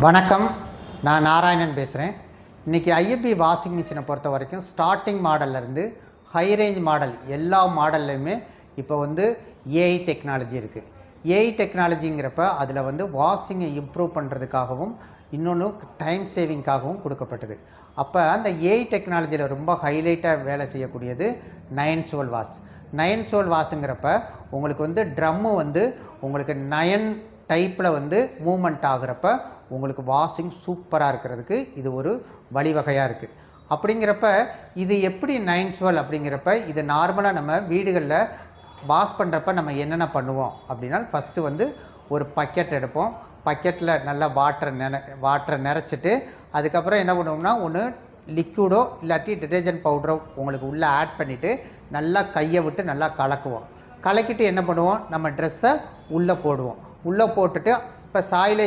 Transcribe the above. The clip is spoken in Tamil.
வணக்கம், நான் நாராயணன் பேசுகிறேன். இன்றைக்கி ஐஎஃப்பி வாஷிங் மிஷினை பொறுத்த வரைக்கும் ஸ்டார்டிங் மாடல்லேருந்து ஹை ரேஞ்ச் மாடல் எல்லா மாடல்லையுமே இப்போ ஏஐ டெக்னாலஜி இருக்குது. ஏஐ டெக்னாலஜிங்கிறப்ப அதில் வாஷிங்கை இம்ப்ரூவ் பண்ணுறதுக்காகவும் இன்னொன்று டைம் சேவிங்காகவும் கொடுக்கப்பட்டது. அப்போ அந்த ஏஐ டெக்னாலஜியில் ரொம்ப ஹைலைட்டாக வேலை செய்யக்கூடியது 9 வாஷ். 9 வாஷுங்கிறப்ப உங்களுக்கு ட்ரம்மு உங்களுக்கு 9 டைப்பில் மூமெண்ட் ஆகிறப்ப உங்களுக்கு வாஷிங் சூப்பராக இருக்கிறதுக்கு இது ஒரு வழிவகையாக இருக்குது. அப்படிங்கிறப்ப இது எப்படி 9 அப்படிங்கிறப்ப இது நார்மலாக நம்ம வீடுகளில் வாஷ் பண்ணுறப்ப நம்ம என்னென்ன பண்ணுவோம் அப்படின்னா, ஃபஸ்ட்டு ஒரு பக்கெட் எடுப்போம். பக்கெட்டில் நல்லா வாட்டரை நிறச்சிட்டு அதுக்கப்புறம் என்ன பண்ணுவோம்னா, ஒன்று லிக்விடோ இல்லாட்டி டிடர்ஜென்ட் பவுடரோ உங்களுக்கு உள்ளே ஆட் பண்ணிவிட்டு நல்லா கையை விட்டு நல்லா கலக்குவோம். கலக்கிட்டு என்ன பண்ணுவோம், நம்ம ட்ரெஸ்ஸை உள்ளே போடுவோம். உள்ளே போட்டுட்டு இப்போ சாயிலே